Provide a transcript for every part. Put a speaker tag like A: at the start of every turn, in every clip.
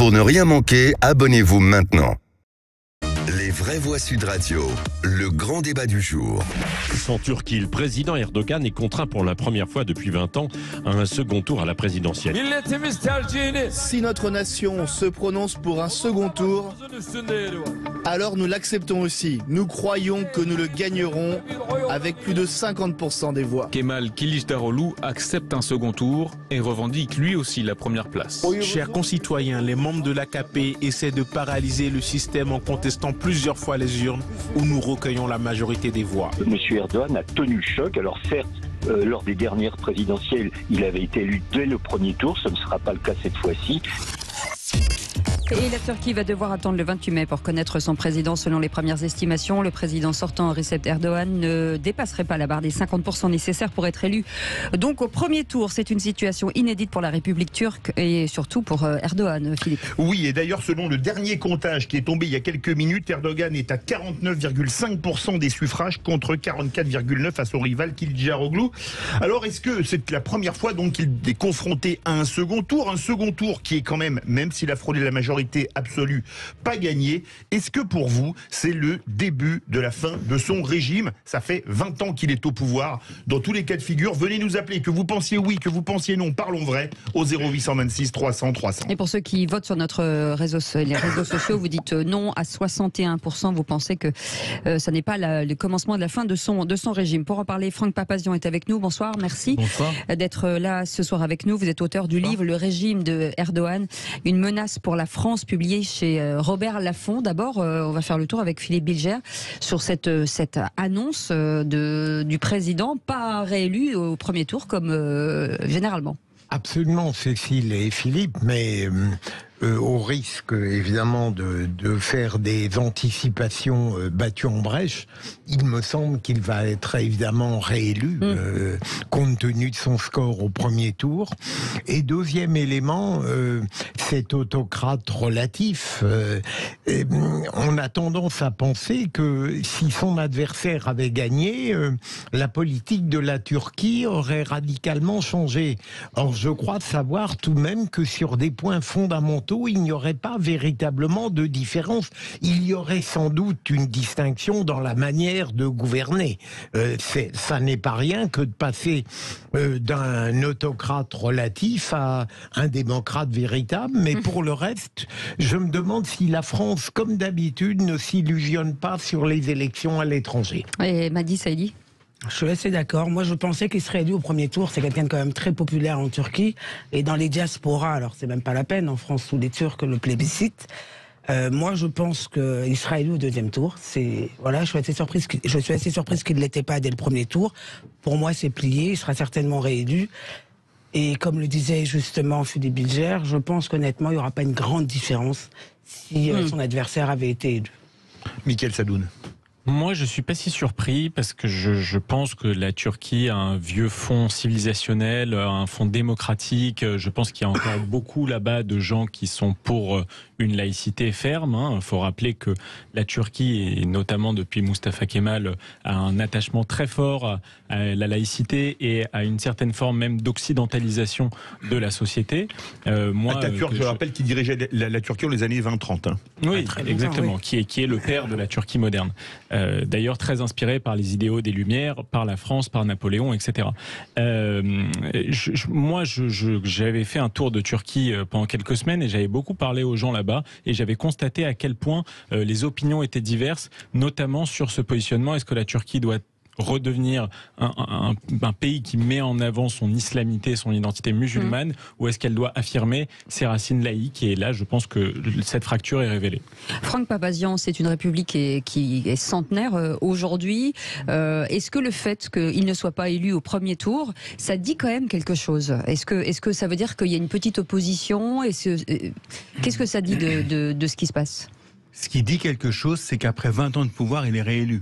A: Pour ne rien manquer, abonnez-vous maintenant. Les vraies voix Sud Radio, le grand débat du jour.
B: En Turquie, le président Erdogan est contraint pour la première fois depuis 20 ans à un second tour à la présidentielle.
C: Si notre nation se prononce pour un second tour, alors nous l'acceptons aussi. Nous croyons que nous le gagnerons avec plus de 50% des voix.
D: Kemal Kılıçdaroğlu accepte un second tour et revendique lui aussi la première place.
E: Chers concitoyens, les membres de l'AKP essaient de paralyser le système en contestant plusieurs fois les urnes où nous recueillons la majorité des voix.
F: Monsieur Erdogan a tenu le choc. Alors certes, lors des dernières présidentielles, il avait été élu dès le premier tour. Ce ne sera pas le cas cette fois-ci.
G: Et la Turquie va devoir attendre le 28 mai pour connaître son président. Selon les premières estimations, le président sortant Recep Erdogan ne dépasserait pas la barre des 50% nécessaires pour être élu. Donc au premier tour, c'est une situation inédite pour la République turque et surtout pour Erdogan, Philippe.
H: Oui, et d'ailleurs, selon le dernier comptage qui est tombé il y a quelques minutes, Erdogan est à 49,5% des suffrages contre 44,9% à son rival Kılıçdaroğlu. Alors, est-ce que c'est la première fois donc qu'il est confronté à un second tour qui est quand même s'il a frôlé la majorité absolue, pas gagné? Est-ce que pour vous, c'est le début de la fin de son régime? Ça fait 20 ans qu'il est au pouvoir. Dans tous les cas de figure, venez nous appeler, que vous pensiez oui, que vous pensiez non, parlons vrai, au 0826 300 300.
G: Et pour ceux qui votent sur les réseaux sociaux, vous dites non à 61%. Vous pensez que ça n'est pas le commencement de la fin de son régime. Pour en parler, Franck Papazian est avec nous. Bonsoir, merci d'être là ce soir avec nous. Vous êtes auteur du livre Le régime de Erdogan, une menace pour la France, publié chez Robert Laffont. D'abord, on va faire le tour avec Philippe Bilger sur cette annonce du président, pas réélu au premier tour comme généralement.
I: Absolument, Cécile et Philippe, mais au risque évidemment de faire des anticipations battues en brèche, il me semble qu'il va être évidemment réélu compte tenu de son score au premier tour. Et deuxième élément, cet autocrate relatif, on a tendance à penser que si son adversaire avait gagné, la politique de la Turquie aurait radicalement changé. Or, je crois savoir tout de même que sur des points fondamentaux, il n'y aurait pas véritablement de différence. Il y aurait sans doute une distinction dans la manière de gouverner. Ça n'est pas rien que de passer d'un autocrate relatif à un démocrate véritable. Mais pour le reste, je me demande si la France, comme d'habitude, ne s'illusionne pas sur les élections à l'étranger.
G: Et Madi Saïdi ?
J: Je suis assez d'accord. Moi, je pensais qu'il serait élu au premier tour. C'est quelqu'un de quand même très populaire en Turquie. Et dans les diasporas, alors c'est même pas la peine, en France, où les Turcs le plébiscitent. Moi, je pense qu'il sera élu au deuxième tour. Voilà, je suis assez surprise qu'il ne l'était pas dès le premier tour. Pour moi, c'est plié. Il sera certainement réélu. Et comme le disait justement Philippe Bilger, je pense qu'honnêtement, il n'y aura pas une grande différence si son adversaire avait été élu.
H: Mickaël Sadoun.
D: Moi, je suis pas si surpris parce que je pense que la Turquie a un vieux fond civilisationnel, un fond démocratique. Je pense qu'il y a encore beaucoup là-bas de gens qui sont pour une laïcité ferme. Il faut rappeler que la Turquie, et notamment depuis Mustafa Kemal, a un attachement très fort à la laïcité et à une certaine forme même d'occidentalisation de la société.
H: Atatürk, je rappelle, qui dirigeait la Turquie dans les années 20-30.
D: Oui, exactement, qui est le père de la Turquie moderne. D'ailleurs très inspiré par les idéaux des Lumières, par la France, par Napoléon, etc. J'avais fait un tour de Turquie pendant quelques semaines et j'avais beaucoup parlé aux gens là-bas et j'avais constaté à quel point les opinions étaient diverses, notamment sur ce positionnement. Est-ce que la Turquie doit redevenir un pays qui met en avant son islamité, son identité musulmane, ou est-ce qu'elle doit affirmer ses racines laïques? Et là, je pense que cette fracture est révélée.
G: Franck Papazian, c'est une république qui est centenaire aujourd'hui. Est-ce que le fait qu'il ne soit pas élu au premier tour, ça dit quand même quelque chose? Est-ce que ça veut dire qu'il y a une petite opposition? Qu'est-ce que ça dit de ce qui se passe?
K: Ce qui dit quelque chose, c'est qu'après 20 ans de pouvoir, il est réélu.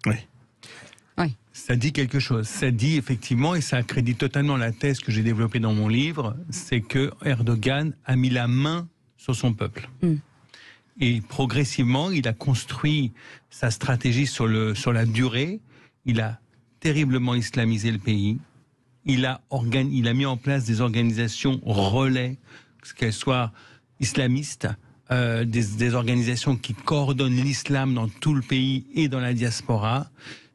H: Oui.
K: Ça dit quelque chose. Ça dit effectivement, et ça accrédite totalement la thèse que j'ai développée dans mon livre, c'est que Erdogan a mis la main sur son peuple. Et progressivement, il a construit sa stratégie sur la durée. Il a terriblement islamisé le pays. Il a mis en place des organisations relais, qu'elles soient islamistes, des organisations qui coordonnent l'islam dans tout le pays et dans la diaspora,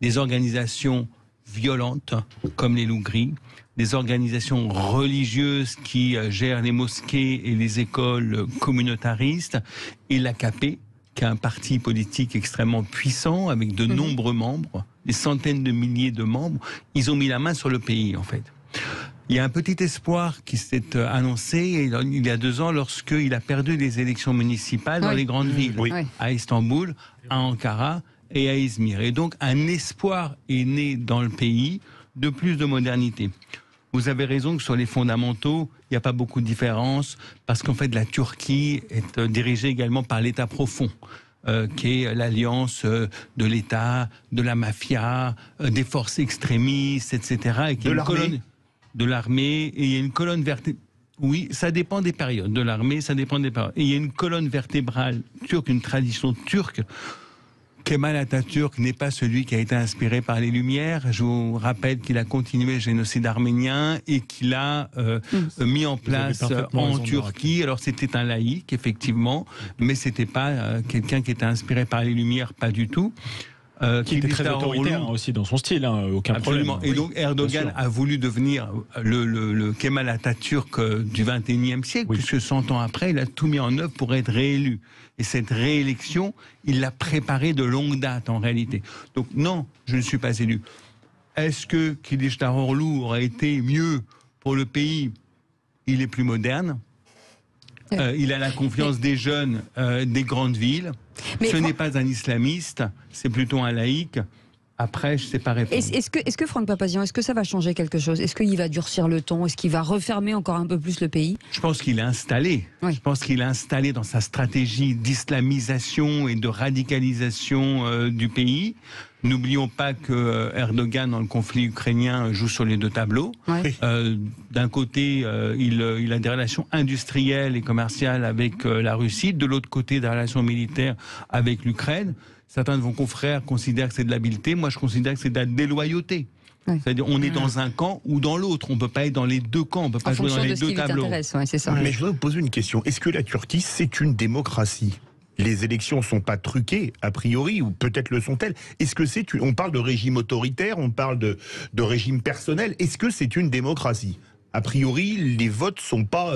K: des organisations violentes comme les loups gris, des organisations religieuses qui gèrent les mosquées et les écoles communautaristes, et l'AKP, qui est un parti politique extrêmement puissant avec de nombreux membres, des centaines de milliers de membres. Ils ont mis la main sur le pays, en fait. Il y a un petit espoir qui s'est annoncé il y a 2 ans lorsqu'il a perdu les élections municipales dans les grandes villes, à Istanbul, à Ankara et à Izmir. Et donc un espoir est né dans le pays de plus de modernité. Vous avez raison que sur les fondamentaux, il n'y a pas beaucoup de différence, parce qu'en fait la Turquie est dirigée également par l'État profond, qui est l'alliance de l'État, de la mafia, des forces extrémistes, etc. Et qui est une colonne de l'armée, et il y a une colonne vertébrale. Oui, ça dépend des périodes. De l'armée, ça dépend des périodes. Et il y a une colonne vertébrale turque, une tradition turque. Kemal Atatürk n'est pas celui qui a été inspiré par les Lumières. Je vous rappelle qu'il a continué le génocide arménien et qu'il a mis en place en Turquie. Alors c'était un laïc, effectivement, mais c'était pas quelqu'un qui était inspiré par les Lumières, pas du tout.
D: Qui était très autoritaire aussi dans son style, aucun
K: Absolument.
D: problème.
K: Et donc Erdogan a voulu devenir le Kemal Atatürk du XXIe siècle, puisque 100 ans après, il a tout mis en œuvre pour être réélu. Et cette réélection, il l'a préparée de longue date en réalité. Donc non, je ne suis pas élu. Est-ce que Kılıçdaroğlu aurait été mieux pour le pays? Il est plus moderne. Il a la confiance des jeunes des grandes villes. Ce n'est pas un islamiste, c'est plutôt un laïc. Après, je ne sais pas répondre.
G: Est-ce que Franck Papazian, est-ce que ça va changer quelque chose? Est-ce qu'il va durcir le ton? Est-ce qu'il va refermer encore un peu plus le pays?
K: Je pense qu'il est installé. Oui. Je pense qu'il est installé dans sa stratégie d'islamisation et de radicalisation du pays. N'oublions pas que Erdogan, dans le conflit ukrainien, joue sur les 2 tableaux. Oui. D'un côté, il a des relations industrielles et commerciales avec la Russie. De l'autre côté, des relations militaires avec l'Ukraine. Certains de vos confrères considèrent que c'est de l'habileté. Moi, je considère que c'est de la déloyauté. Oui. C'est-à-dire, on est dans un camp ou dans l'autre. On ne peut pas être dans les 2 camps. On ne peut pas jouer dans les 2 tableaux.
G: Ouais, c'est ça.
H: Mais je voudrais vous poser une question. Est-ce que la Turquie, c'est une démocratie? Les élections ne sont pas truquées, a priori, ou peut-être le sont-elles. Est-ce que c'est on parle de régime autoritaire, on parle de régime personnel. Est-ce que c'est une démocratie? A priori, les votes sont pas,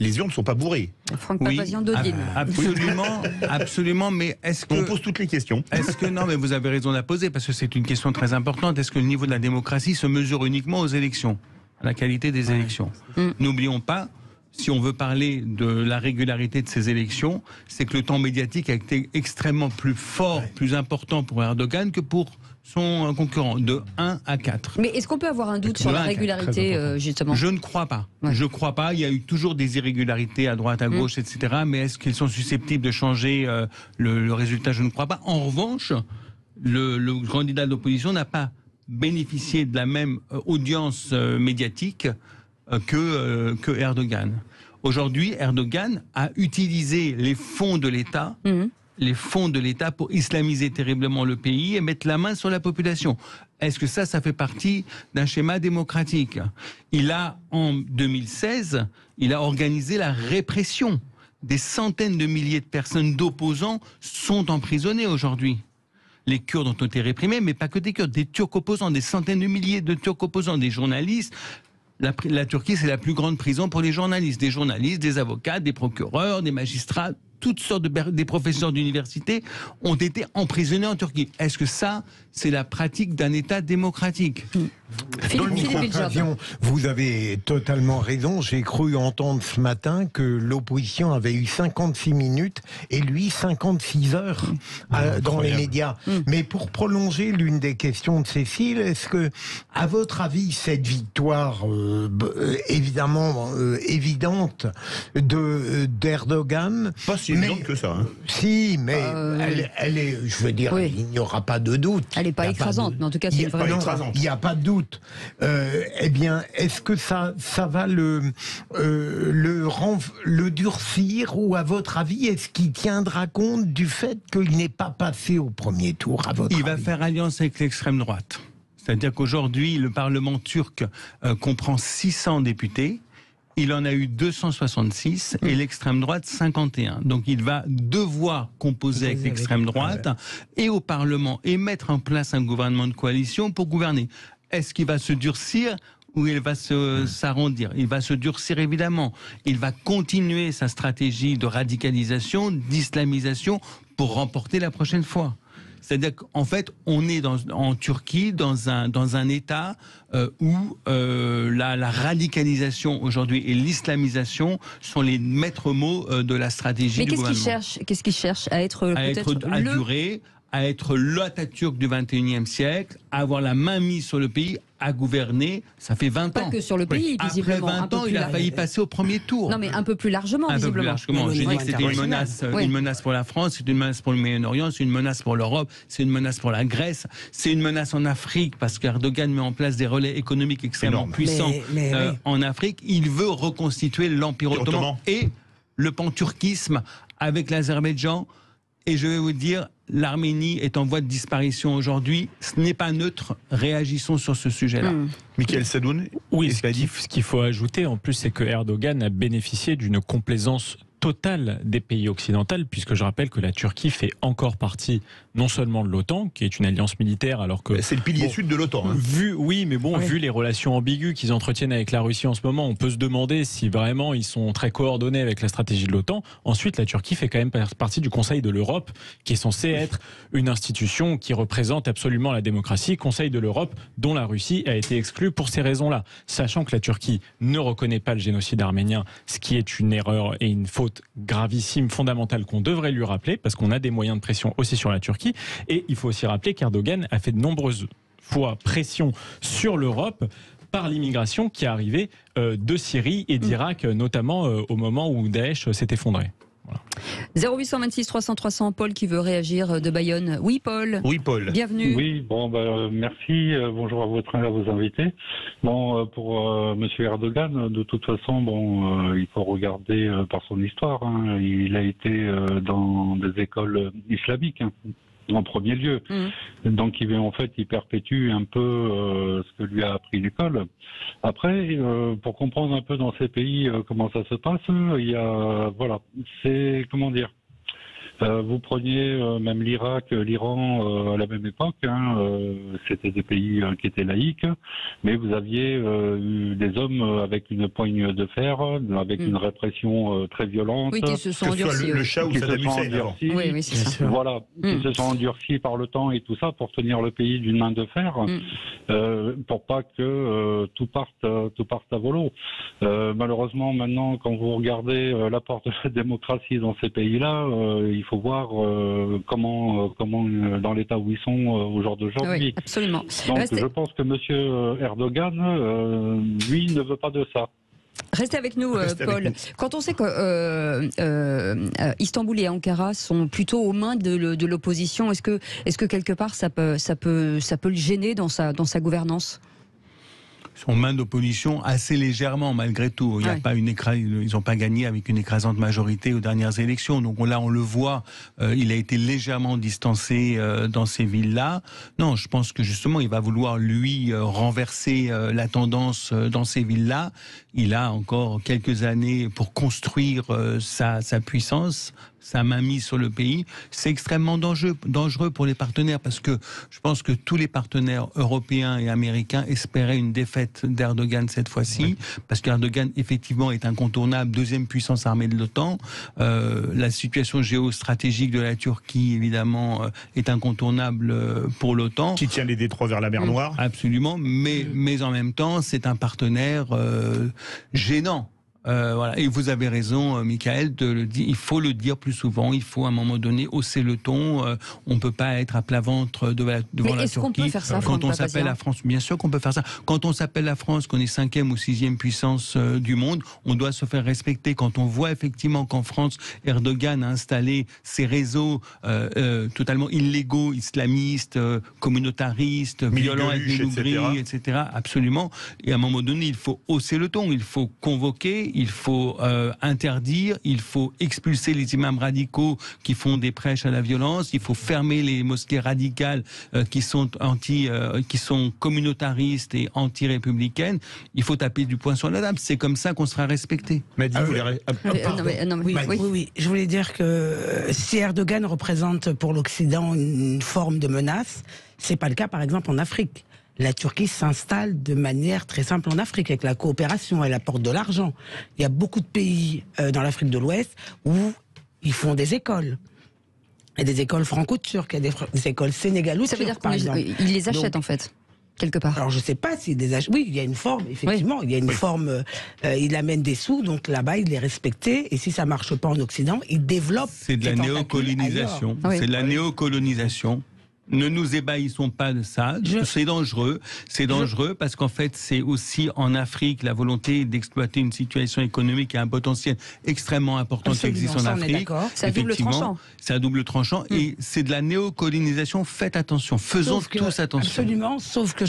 H: les urnes ne sont pas bourrées.
G: Franck Papazian d'Odile.
K: Absolument, absolument. Mais est-ce que
H: on pose toutes les questions?
K: Est-ce que non, mais vous avez raison de la poser parce que c'est une question très importante. Est-ce que le niveau de la démocratie se mesure uniquement aux élections, à la qualité des élections? N'oublions pas. Si on veut parler de la régularité de ces élections, c'est que le temps médiatique a été extrêmement plus fort, plus important pour Erdogan que pour son concurrent, de 1 à 4.
G: Mais est-ce qu'on peut avoir un doute sur la régularité, justement?
K: Je ne crois pas. Ouais. Je ne crois pas. Il y a eu toujours des irrégularités à droite, à gauche, etc. Mais est-ce qu'ils sont susceptibles de changer le résultat? Je ne crois pas. En revanche, le candidat de l'opposition n'a pas bénéficié de la même audience médiatique que Erdogan. Aujourd'hui, Erdogan a utilisé les fonds de l'État, pour islamiser terriblement le pays et mettre la main sur la population. Est-ce que ça fait partie d'un schéma démocratique? En 2016, il a organisé la répression. Des centaines de milliers de personnes d'opposants sont emprisonnées aujourd'hui. Les Kurdes ont été réprimés, mais pas que des Kurdes, des Turcs opposants, des centaines de milliers de Turcs opposants, des journalistes. La Turquie, c'est la plus grande prison pour les journalistes. Des journalistes, des avocats, des procureurs, des magistrats, toutes sortes des professeurs d'université ont été emprisonnés en Turquie. Est-ce que ça, c'est la pratique d'un État démocratique?
I: Vous avez totalement raison. J'ai cru entendre ce matin que l'opposition avait eu 56 minutes et lui 56 heures dans les médias. Mais pour prolonger l'une des questions de Cécile, est-ce que, à votre avis, cette victoire évidemment évidente d'Erdogan,
H: pas si évidente que ça.
I: Si, mais elle est, je veux dire, il n'y aura pas de doute.
G: Elle n'est pas écrasante, mais en tout cas, c'est vraiment.
I: Il n'y a pas de doute. Eh bien, est-ce que ça va le durcir, ou à votre avis, est-ce qu'il tiendra compte du fait qu'il n'est pas passé au premier tour, à votre avis?
K: Il va faire alliance avec l'extrême droite. C'est-à-dire qu'aujourd'hui, le Parlement turc comprend 600 députés. il en a eu 266 et l'extrême droite 51. Donc il va devoir composer avec l'extrême droite et au Parlement et mettre en place un gouvernement de coalition pour gouverner. Est-ce qu'il va se durcir ou il va s'arrondir? Il va se durcir évidemment. Il va continuer sa stratégie de radicalisation, d'islamisation pour remporter la prochaine fois. C'est-à-dire qu'en fait, on est en Turquie dans un État où la radicalisation aujourd'hui et l'islamisation sont les maîtres mots de la stratégie du gouvernement.
G: Mais qu'est-ce qu'il cherche à être
K: durer, à être l'Atatürk du 21e siècle, à avoir la main mise sur le pays, à gouverner, ça fait 20 ans.
G: Pas que sur le pays, visiblement.
K: Après 20 ans, il a failli passer au premier tour.
G: Non, mais un peu plus largement, visiblement.
K: Un peu plus largement. J'ai dit que c'était une menace pour la France, c'est une menace pour le Moyen-Orient, c'est une menace pour l'Europe, c'est une menace pour la Grèce, c'est une menace en Afrique, parce qu'Erdogan met en place des relais économiques extrêmement puissants en Afrique. Il veut reconstituer l'Empire ottoman et le panturquisme avec l'Azerbaïdjan. Et je vais vous dire, l'Arménie est en voie de disparition aujourd'hui. Ce n'est pas neutre. Réagissons sur ce sujet-là.
H: Michael Sadoun.
D: Oui, ce qu'il faut ajouter en plus, c'est que Erdogan a bénéficié d'une complaisance totale des pays occidentaux, puisque je rappelle que la Turquie fait encore partie non seulement de l'OTAN, qui est une alliance militaire, alors que...
H: C'est le pilier sud de l'OTAN. Hein.
D: Vu les relations ambiguës qu'ils entretiennent avec la Russie en ce moment, on peut se demander si vraiment ils sont très coordonnés avec la stratégie de l'OTAN. Ensuite, la Turquie fait quand même partie du Conseil de l'Europe, qui est censé être une institution qui représente absolument la démocratie, Conseil de l'Europe, dont la Russie a été exclue pour ces raisons-là. Sachant que la Turquie ne reconnaît pas le génocide arménien, ce qui est une erreur et une faute gravissime, fondamentale, qu'on devrait lui rappeler, parce qu'on a des moyens de pression aussi sur la Turquie. Et il faut aussi rappeler qu'Erdogan a fait de nombreuses fois pression sur l'Europe par l'immigration qui est arrivée de Syrie et d'Irak, notamment au moment où Daesh s'est effondré.
G: Voilà. 0826 300 300, Paul qui veut réagir de Bayonne. Oui, Paul.
H: Oui, Paul.
G: Bienvenue.
L: Oui, merci. Bonjour à vos invités. Pour Monsieur Erdogan, de toute façon, il faut regarder par son histoire. Hein. Il a été dans des écoles islamiques. En premier lieu. Donc il perpétue un peu ce que lui a appris l'école. Après, pour comprendre un peu dans ces pays comment ça se passe, il y a c'est vous preniez même l'Irak, l'Iran à la même époque, c'était des pays qui étaient laïques, mais vous aviez eu des hommes avec une poigne de fer, avec une répression très violente.
G: Oui, qui se sont endurcis.
H: Le Shah ou Saddam Hussein.
G: Oui, c'est ça.
L: Voilà, qui se sont endurcis par le temps et tout ça pour tenir le pays d'une main de fer, pour pas que tout parte à volo. Malheureusement, maintenant, quand vous regardez l'apport de la démocratie dans ces pays-là, il faut voir comment dans l'état où ils sont au jour d'aujourd'hui.
G: Oui, absolument.
L: Donc je pense que M. Erdogan, lui, ne veut pas de ça.
G: Restez avec nous, Paul. Quand on sait que Istanbul et Ankara sont plutôt aux mains de l'opposition, est-ce que quelque part ça peut le gêner dans sa gouvernance?
K: Sont main d'opposition assez légèrement malgré tout. Il y a pas ils n'ont pas gagné avec une écrasante majorité aux dernières élections. Donc là, on le voit, il a été légèrement distancé dans ces villes-là. Non, je pense que justement, il va vouloir lui renverser la tendance dans ces villes-là. Il a encore quelques années pour construire sa puissance, sa mainmise sur le pays. C'est extrêmement dangereux pour les partenaires parce que je pense que tous les partenaires européens et américains espéraient une défaite d'Erdogan cette fois-ci, parce qu'Erdogan effectivement est incontournable, deuxième puissance armée de l'OTAN. La situation géostratégique de la Turquie évidemment est incontournable pour l'OTAN.
H: Qui tient les détroits vers la mer Noire.
K: Absolument, mais en même temps c'est un partenaire gênant. Voilà. Et vous avez raison, Michael, de le dire. Il faut le dire plus souvent. Il faut à un moment donné hausser le ton. On peut pas être à plat ventre devant la Turquie.
G: Est-ce qu'on peut faire ça,
K: quand on s'appelle la France? Bien sûr qu'on peut faire ça. Quand on s'appelle la France, qu'on est 5e ou 6e puissance du monde, on doit se faire respecter. Quand on voit effectivement qu'en France, Erdogan a installé ses réseaux totalement illégaux, islamistes, communautaristes, violents avec des lougris, etc. Absolument. Et à un moment donné, il faut hausser le ton. Il faut convoquer. il faut interdire, il faut expulser les imams radicaux qui font des prêches à la violence, il faut fermer les mosquées radicales qui sont communautaristes et anti-républicaines. Il faut taper du poing sur la table. C'est comme ça qu'on sera respecté.
J: Oui. Je voulais dire que si Erdogan représente pour l'Occident une forme de menace, c'est pas le cas par exemple en Afrique. La Turquie s'installe de manière très simple en Afrique avec la coopération, elle apporte de l'argent. Il y a beaucoup de pays dans l'Afrique de l'Ouest où ils font des écoles. Il y a des écoles franco-turques, il y a des écoles sénégalo-turques.
G: Ça veut dire qu'ils les achètent en fait, quelque part.
J: Alors je sais pas s'ils les achètent. Oui, il y a une forme, effectivement. Oui. Il y a une forme, il amène des sous, donc là-bas il est respecté. Et si ça marche pas en Occident, il développe.
K: C'est de la néocolonisation. C'est de la néocolonisation. Ne nous ébahissons pas de ça. C'est dangereux. C'est dangereux parce qu'en fait, c'est aussi en Afrique la volonté d'exploiter une situation économique et un potentiel extrêmement important qui existe en Afrique.
G: C'est à double tranchant.
K: C'est à double tranchant et c'est de la néocolonisation. Faites attention. Faisons tous attention.
J: Absolument. Sauf que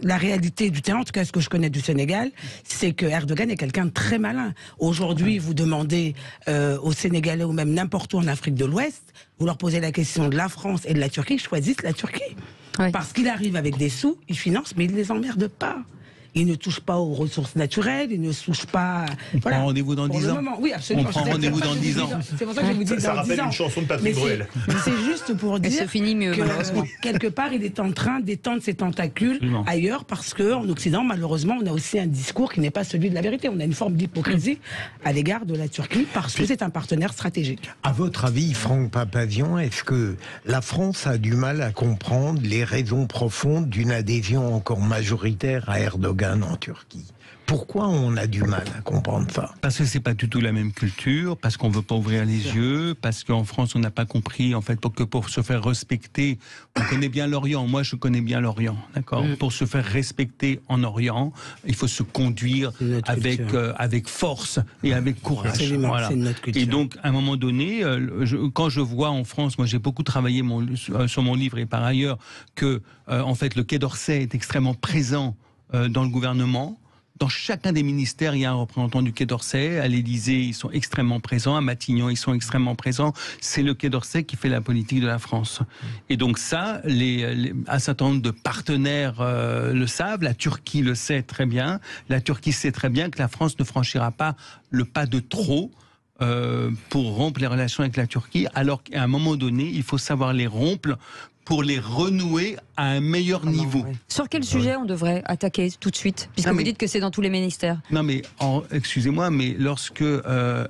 J: la réalité du terrain, en tout cas ce que je connais du Sénégal, c'est que Erdogan est quelqu'un de très malin. Aujourd'hui, vous demandez aux Sénégalais ou même n'importe où en Afrique de l'Ouest, vous leur posez la question de la France et de la Turquie, choisissent la Turquie. Oui. Parce qu'il arrive avec des sous, il finance, mais il ne les emmerde pas. Il ne touche pas aux ressources naturelles, il ne touche pas...
K: On prend rendez-vous dans 10 ans.
J: Oui, absolument.
K: On prend rendez-vous dans 10 ans.
J: C'est pour ça que je vous dis dans 10 ans.
H: Ça rappelle une chanson de Patrick Bruel.
J: C'est juste pour dire que quelque part, il est en train d'étendre ses tentacules ailleurs parce qu'en Occident, malheureusement, on a aussi un discours qui n'est pas celui de la vérité. On a une forme d'hypocrisie à l'égard de la Turquie parce que c'est un partenaire stratégique.
I: À votre avis, Franck Papazian, est-ce que la France a du mal à comprendre les raisons profondes d'une adhésion encore majoritaire à Erdogan en Turquie? Pourquoi on a du mal à comprendre ça?
K: Parce que c'est pas du tout la même culture, parce qu'on veut pas ouvrir les yeux, parce qu'en France on n'a pas compris en fait pour se faire respecter, on connaît bien l'Orient. Moi je connais bien l'Orient, d'accord. Pour se faire respecter en Orient, il faut se conduire avec force et avec courage.
J: Absolument, voilà. C'est notre culture.
K: Et donc à un moment donné, quand je vois en France, moi j'ai beaucoup travaillé sur mon livre et par ailleurs que en fait le Quai d'Orsay est extrêmement présent dans le gouvernement. Dans chacun des ministères, il y a un représentant du Quai d'Orsay. À l'Élysée, ils sont extrêmement présents. À Matignon, ils sont extrêmement présents. C'est le Quai d'Orsay qui fait la politique de la France. Et donc ça, un certain nombre de partenaires le savent. La Turquie le sait très bien. La Turquie sait très bien que la France ne franchira pas le pas de trop pour rompre les relations avec la Turquie, alors qu'à un moment donné, il faut savoir les rompre pour les renouer à un meilleur niveau.
G: Sur quel sujet on devrait attaquer tout de suite? Puisque vous dites que c'est dans tous les ministères.
K: Non mais, excusez-moi, mais lorsque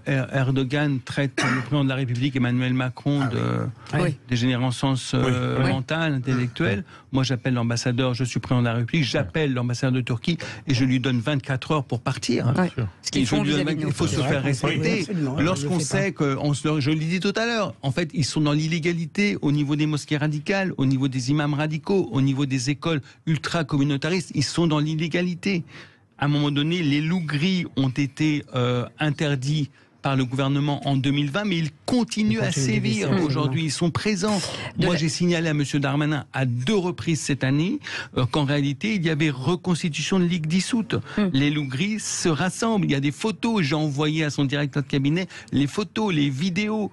K: Erdogan traite le président de la République, Emmanuel Macron, de dégénérescence mentale, intellectuelle, moi j'appelle l'ambassadeur, je suis président de la République, j'appelle l'ambassadeur de Turquie et je lui donne 24 heures pour partir.
G: Ce qu'il faut
K: il faut se faire respecter. Lorsqu'on sait que, je l'ai dit tout à l'heure, en fait ils sont dans l'illégalité au niveau des mosquées radicales, au niveau des imams radicaux, au niveau des écoles ultra-communautaristes, ils sont dans l'illégalité. À un moment donné, les loups gris ont été interdits par le gouvernement en 2020, mais ils continuent à sévir. Aujourd'hui, ils sont présents. Moi, j'ai signalé à M. Darmanin à 2 reprises cette année qu'en réalité, il y avait reconstitution de ligue dissoute. Les loups gris se rassemblent. Il y a des photos. J'ai envoyé à son directeur de cabinet les photos, les vidéos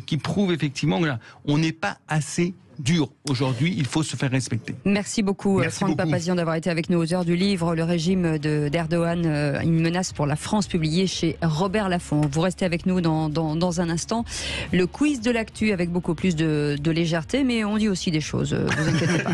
K: qui prouvent effectivement qu'on n'est pas assez dur. Aujourd'hui, il faut se faire respecter.
G: Merci beaucoup, Franck Papazian, d'avoir été avec nous aux heures du livre. Le régime d'Erdogan, une menace pour la France, publié chez Robert Laffont. Vous restez avec nous dans un instant. Le quiz de l'actu avec beaucoup plus de légèreté, mais on dit aussi des choses, vous inquiétez pas.